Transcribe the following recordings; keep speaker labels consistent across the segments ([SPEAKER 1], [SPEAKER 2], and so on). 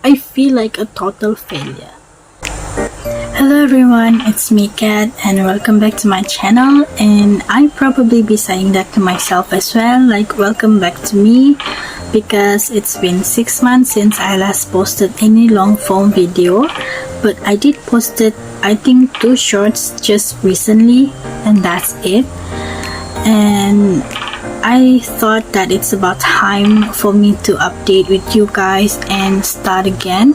[SPEAKER 1] I feel like a total failure. Hello everyone, it's me Kat and welcome back to my channel, and I probably be saying that to myself as well, like welcome back to me, because it's been 6 months since I last posted any long form video, but I did post it, I think 2 shorts just recently, and that's it. And I thought that it's about time for me to update with you guys and start again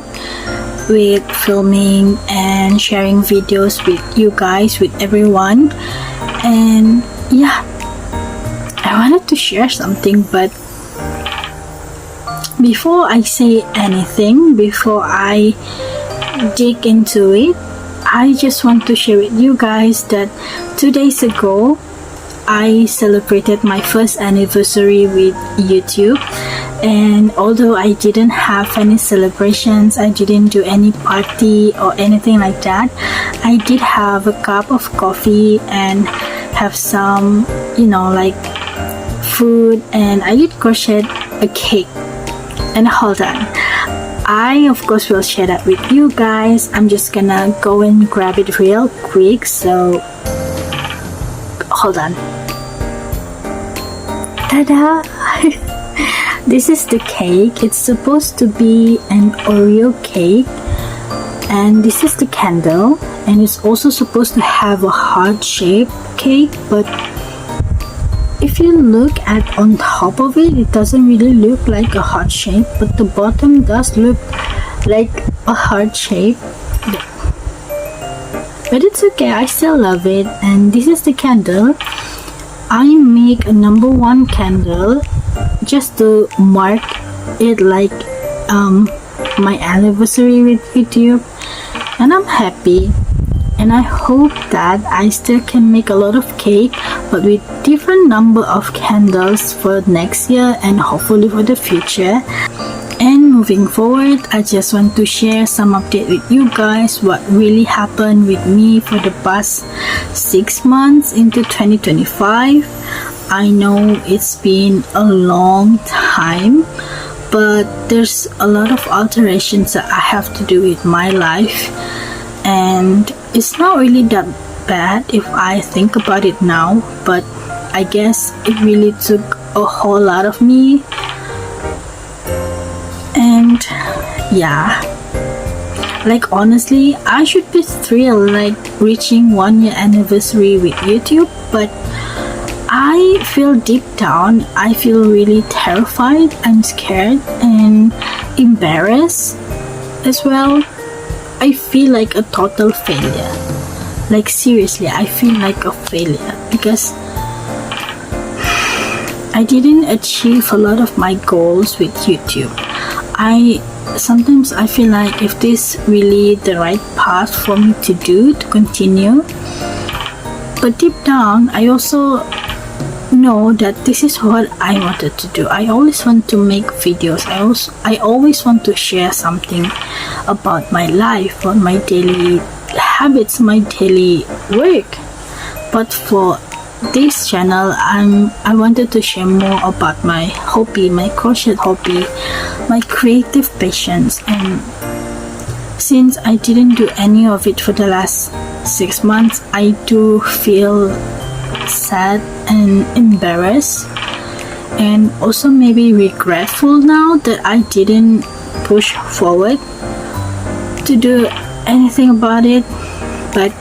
[SPEAKER 1] with filming and sharing videos with you guys, with everyone. And yeah, I wanted to share something, but before I say anything, before I dig into it, I just want to share with you guys that 2 days ago I celebrated my first anniversary with YouTube. And although I didn't have any celebrations, I didn't do any party or anything like that, I did have a cup of coffee and have some, like food, and I did crochet a cake. And hold on, I of course will share that with you guys. I'm just gonna go and grab it real quick, so hold on. Ta-da! This is the cake. It's supposed to be an Oreo cake, and this is the candle, and it's also supposed to have a heart-shaped cake, but if you look at on top of it, it doesn't really look like a heart shape, but the bottom does look like a heart shape. But it's okay, I still love it. And this is the candle. I make a number 1 candle just to mark it, like my anniversary with YouTube, and I'm happy, and I hope that I still can make a lot of cake, but with different number of candles for next year and hopefully for the future. And moving forward, I just want to share some update with you guys what really happened with me for the past 6 months into 2025. I know it's been a long time, but there's a lot of alterations that I have to do with my life, and it's not really that bad if I think about it now, but I guess it really took a whole lot of me. And yeah, like honestly, I should be thrilled like reaching 1 year anniversary with YouTube, but I feel deep down, I feel really terrified, I'm scared and embarrassed as well. I feel like a total failure. Like seriously, I feel like a failure because I didn't achieve a lot of my goals with YouTube. Sometimes I feel like if this really the right path for me to do, to continue. But deep down, I also know that this is what I wanted to do. I always want to make videos. I always want to share something about my life, or my daily habits, my daily work. But for this channel, I wanted to share more about my hobby, my crochet hobby, my creative passions. And since I didn't do any of it for the last 6 months, I do feel sad and embarrassed, and also maybe regretful now that I didn't push forward to do anything about it. But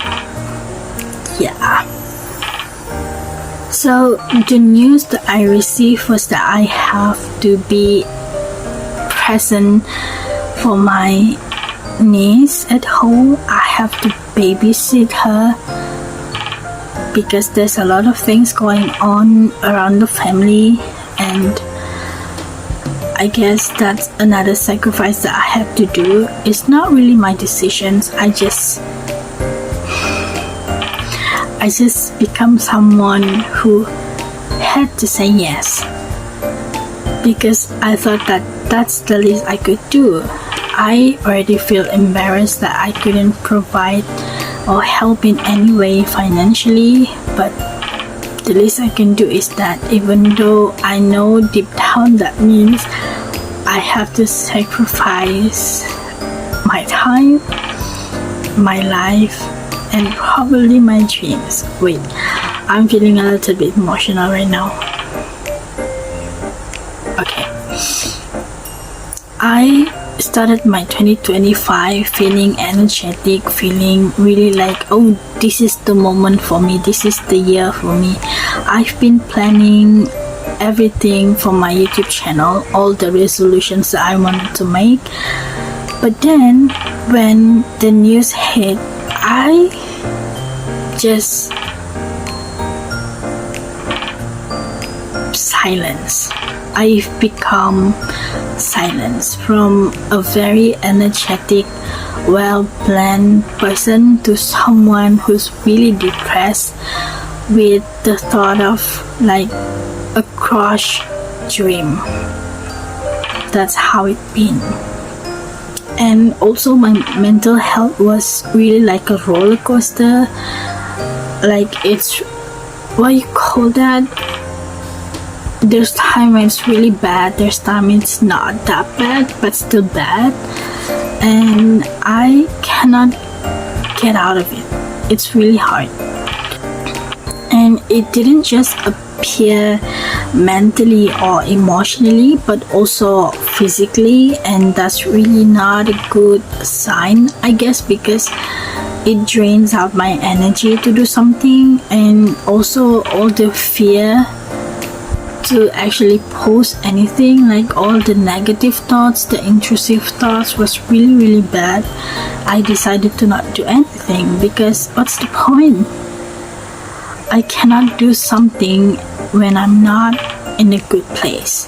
[SPEAKER 1] yeah, so the news that I received was that I have to be present for my niece at home. I have to babysit her because there's a lot of things going on around the family, and I guess that's another sacrifice that I have to do. It's not really my decisions. I just become someone who had to say yes because I thought that that's the least I could do. I already feel embarrassed that I couldn't provide or help in any way financially, but the least I can do is that, even though I know deep down that means I have to sacrifice my time, my life, and probably my dreams. Wait, I'm feeling a little bit emotional right now. Okay. I started my 2025 feeling energetic, feeling really like, oh, this is the moment for me, this is the year for me. I've been planning everything for my YouTube channel, all the resolutions that I wanted to make. But then when the news hit, I just silence. I've become silence from a very energetic, well-planned person to someone who's really depressed with the thought of like a crushed dream. That's how it been. And also my mental health was really like a roller coaster. Like, it's, what you call that? There's time when it's really bad, there's time it's not that bad but still bad, and I cannot get out of it. It's really hard, and it didn't just appear mentally or emotionally but also physically, and that's really not a good sign, I guess, because it drains out my energy to do something, and also all the fear to actually post anything, like all the negative thoughts, the intrusive thoughts was really bad. I decided to not do anything because what's the point? I cannot do something when I'm not in a good place.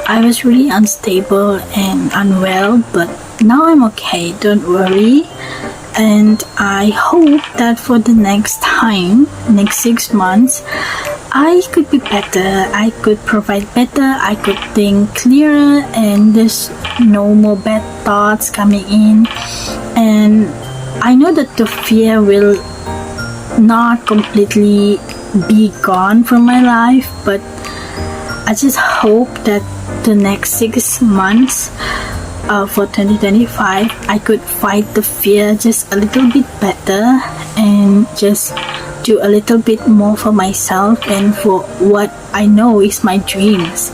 [SPEAKER 1] I was really unstable and unwell, but now I'm okay, don't worry. And I hope that for the next 6 months, I could be better, I could provide better, I could think clearer, and there's no more bad thoughts coming in. And I know that the fear will not completely be gone from my life, but I just hope that the next 6 months for 2025, I could fight the fear just a little bit better and just do a little bit more for myself and for what I know is my dreams.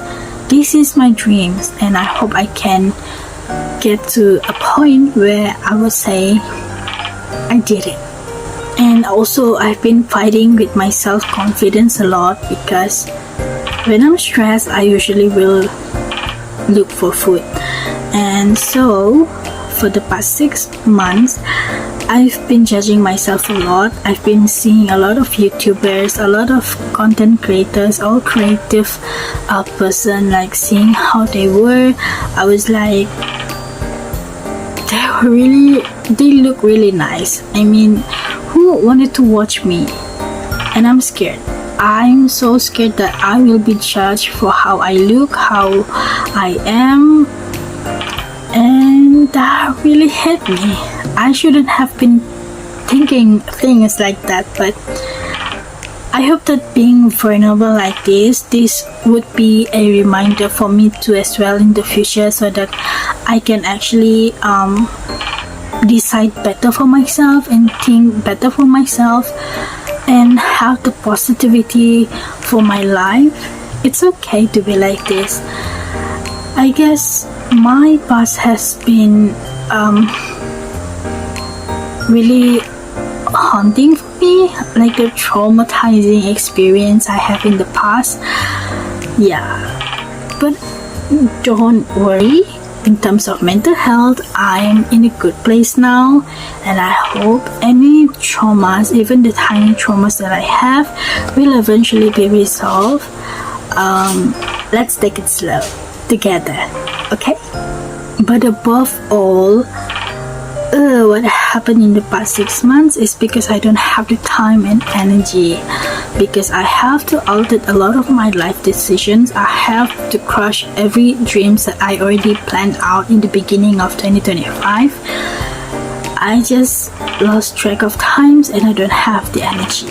[SPEAKER 1] This is my dreams, and I hope I can get to a point where I will say I did it. And also I've been fighting with my self-confidence a lot, because when I'm stressed I usually will look for food. And so for the past 6 months I've been judging myself a lot. I've been seeing a lot of YouTubers, a lot of content creators, all creative person, like seeing how they were. I was like, they look really nice. I mean, who wanted to watch me? And I'm scared. I'm so scared that I will be judged for how I look, how I am, and that really hit me. I shouldn't have been thinking things like that, but I hope that being vulnerable like this would be a reminder for me to as well in the future, so that I can actually decide better for myself and think better for myself and have the positivity for my life. It's okay to be like this. I guess my past has been really haunting for me, like a traumatizing experience I have in the past. Yeah, but don't worry, in terms of mental health, I'm in a good place now, and I hope any traumas, even the tiny traumas that I have, will eventually be resolved. Let's take it slow together, okay? But above all, what happened in the past 6 months is because I don't have the time and energy, because I have to alter a lot of my life decisions. I have to crush every dreams that I already planned out in the beginning of 2025. I just lost track of times and I don't have the energy.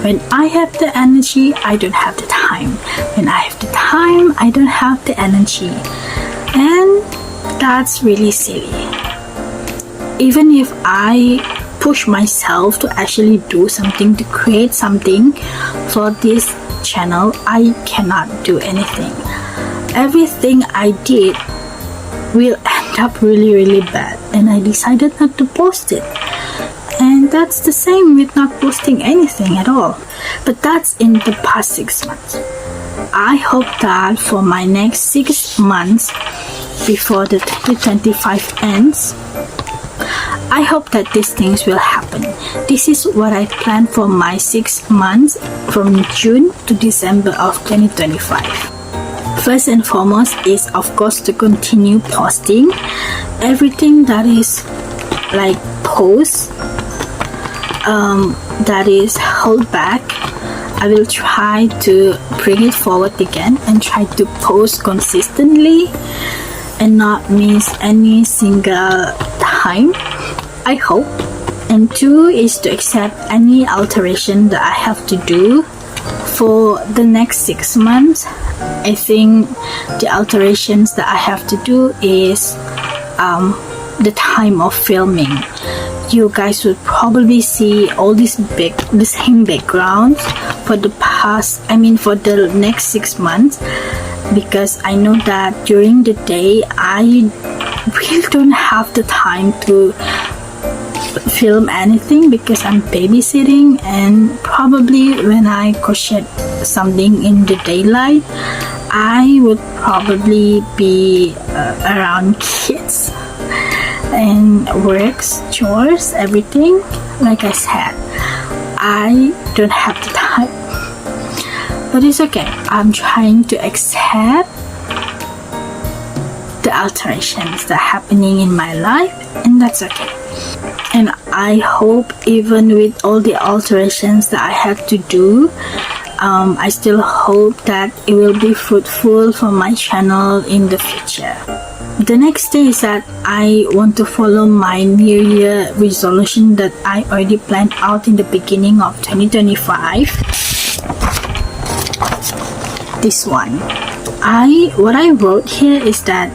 [SPEAKER 1] When I have the energy, I don't have the time. When I have the time, I don't have the energy. And that's really silly. even if I push myself to actually do something, to create something for this channel, I cannot do anything. Everything I did will end up really bad, and I decided not to post it. And that's the same with not posting anything at all. But that's in the past 6 months. I hope that for my next 6 months before the 2025 ends, I hope that these things will happen. This is what I plan for my 6 months from June to December of 2025. First and foremost is, of course, to continue posting everything that is like posts that is held back. I will try to bring it forward again and try to post consistently and not miss any single time, I hope. And 2 is to accept any alteration that I have to do for the next 6 months. I think the alterations that I have to do is the time of filming. You guys would probably see all the same backgrounds for the next 6 months, because I know that during the day I really don't have the time to film anything because I'm babysitting, and probably when I crochet something in the daylight, I would probably be around kids and works, chores, everything. Like I said, I don't have the time, but it's okay. I'm trying to accept the alterations that are happening in my life, and that's okay. And I hope even with all the alterations that I have to do, I still hope that it will be fruitful for my channel in the future. The next day is that I want to follow my New Year resolution that I already planned out in the beginning of 2025. This one. What I wrote here is that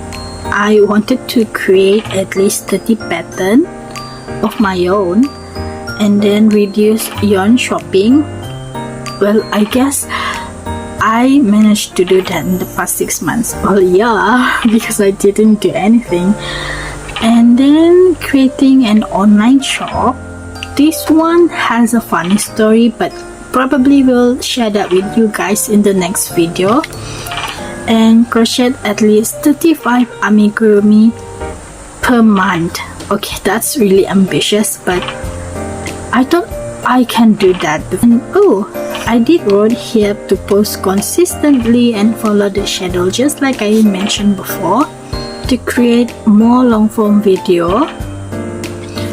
[SPEAKER 1] I wanted to create at least 30 patterns of my own and then reduce yarn shopping. Well, I guess I managed to do that in the past 6 months. Well, yeah, because I didn't do anything. And then creating an online shop. This one has a funny story, but probably will share that with you guys in the next video. And crochet at least 35 amigurumi per month. Okay, that's really ambitious, but I thought I can do that. And I did wrote here to post consistently and follow the schedule, just like I mentioned before, to create more long form video.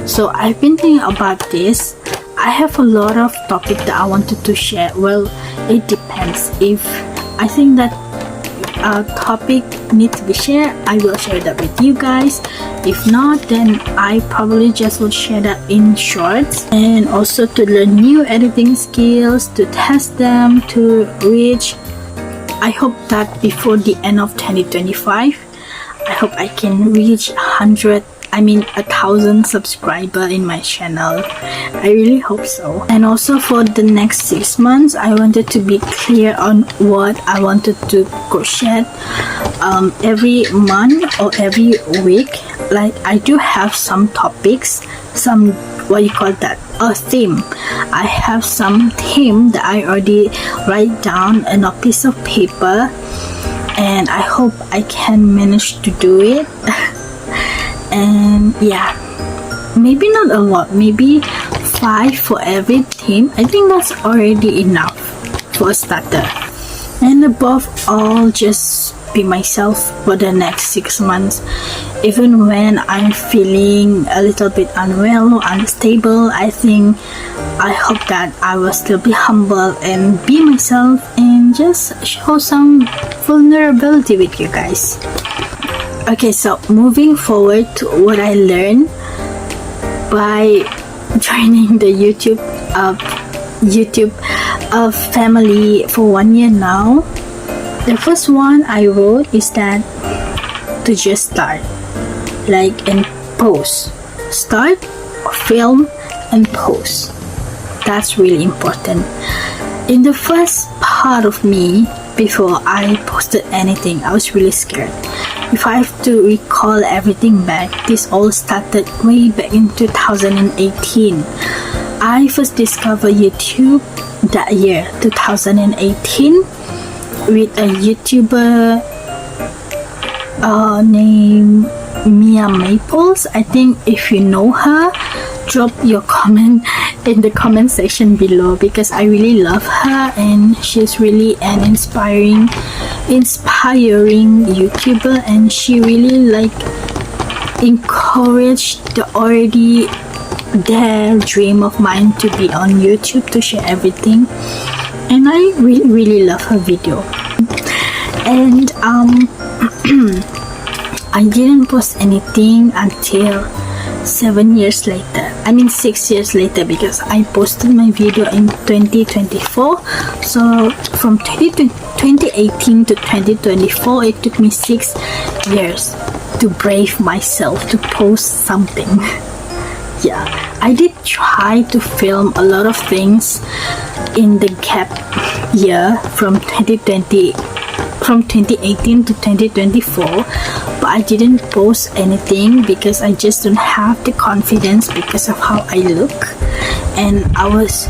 [SPEAKER 1] So I've been thinking about this. I have a lot of topics that I wanted to share. Well, it depends. If I think that a topic needs to be shared, I will share that with you guys. If not, then I probably just will share that in shorts. And also to learn new editing skills, to test them, to reach, I hope that before the end of 2025, I hope I can reach 1,000 subscribers in my channel. I really hope so. And also for the next 6 months, I wanted to be clear on what I wanted to crochet every month or every week. Like, I do have some topics, some, what you call that, a theme. I have some theme that I already write down on a piece of paper, and I hope I can manage to do it. And yeah, maybe not a lot, maybe 5 for every theme. I think that's already enough for a starter. And above all, just be myself for the next 6 months. Even when I'm feeling a little bit unwell or unstable, I hope that I will still be humble and be myself and just show some vulnerability with you guys. Okay, so moving forward to what I learned by joining the YouTube family for 1 year now. The first one I wrote is that to just start, like, and post. start, film, and post. That's really important. In the first part of me, before I posted anything, I was really scared. If I have to recall everything back, this all started way back in 2018. I first discovered YouTube that year, 2018, with a YouTuber named Mia Maples. I think if you know her, drop your comment in the comment section below, because I really love her and she's really an inspiring YouTuber, and she really like encouraged the already there dream of mine to be on YouTube, to share everything, and I really love her video. And I didn't post anything until 6 years later, because I posted my video in 2024. So from 2018 to 2024, it took me 6 years to brave myself to post something. Yeah, I did try to film a lot of things in the gap year from 2018 to 2024, but I didn't post anything because I just don't have the confidence because of how I look, and I was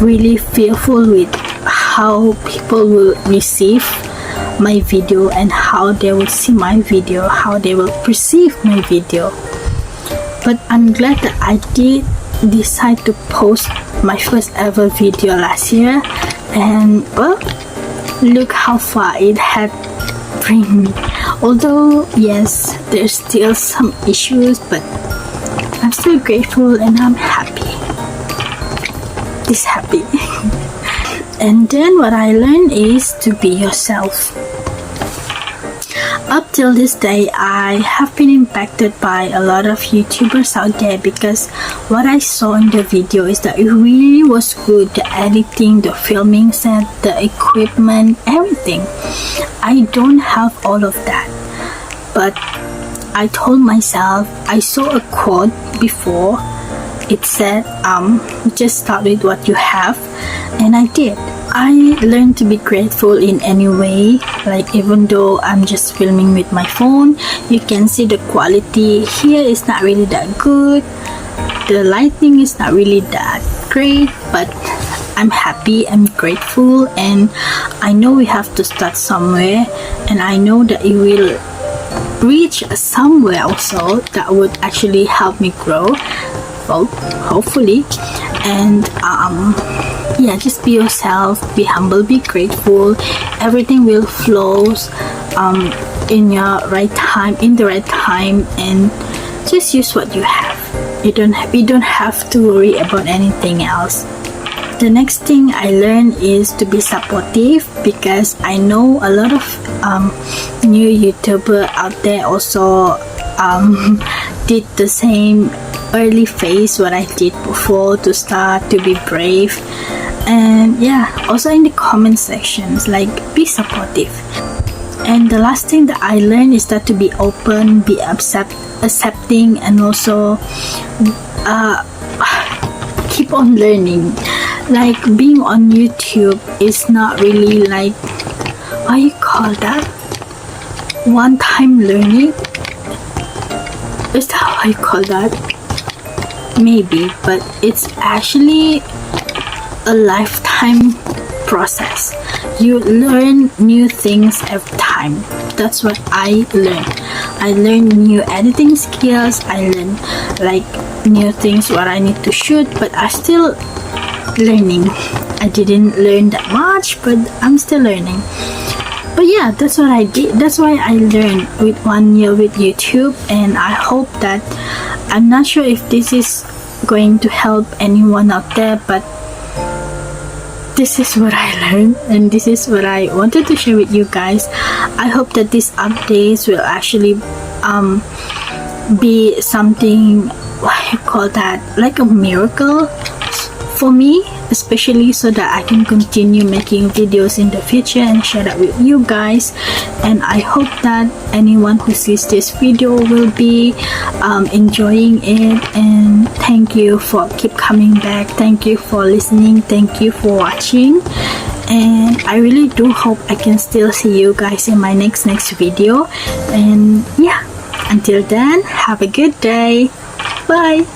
[SPEAKER 1] really fearful with how people will receive my video and how they will see my video, how they will perceive my video. But I'm glad that I did decide to post my first ever video last year, and well, look how far it had bring me. Although yes, there's still some issues, but I'm still grateful and I'm happy. This happy. And then what I learned is to be yourself. Up till this day, I have been impacted by a lot of YouTubers out there, because what I saw in the video is that it really was good. The editing, the filming set, the equipment, everything. I don't have all of that, but I told myself, I saw a quote before. It said, just start with what you have, and I did. I learned to be grateful in any way, like even though I'm just filming with my phone, you can see the quality here is not really that good, the lighting is not really that great, but I'm happy, I'm grateful, and I know we have to start somewhere, and I know that it will reach somewhere also that would actually help me grow, well, hopefully. And yeah, just be yourself, be humble, be grateful. Everything will flow in your right time, in the right time, and just use what you have. You don't have to worry about anything else. The next thing I learned is to be supportive, because I know a lot of new YouTuber out there also did the same early phase what I did before, to start, to be brave. And yeah, also in the comment sections, like, be supportive. And the last thing that I learned is that to be open, be accepting, and also keep on learning. Like, being on YouTube is not really like, what you call that, one-time learning? Is that how you call that? Maybe, but it's actually a lifetime process. You learn new things every time. That's what I learned. I learned new editing skills, I learned like new things what I need to shoot, but I'm still learning. I didn't learn that much, but I'm still learning. But yeah, that's what I did. That's why I learned with 1 year with YouTube, and I hope that, I'm not sure if this is going to help anyone out there, but this is what I learned, and this is what I wanted to share with you guys. I hope that these updates will actually be something, what you call that, like a miracle for me, especially so that I can continue making videos in the future and share that with you guys. And I hope that anyone who sees this video will be enjoying it. And thank you for keep coming back. Thank you for listening. Thank you for watching. And I really do hope I can still see you guys in my next video. And yeah, until then, have a good day. Bye.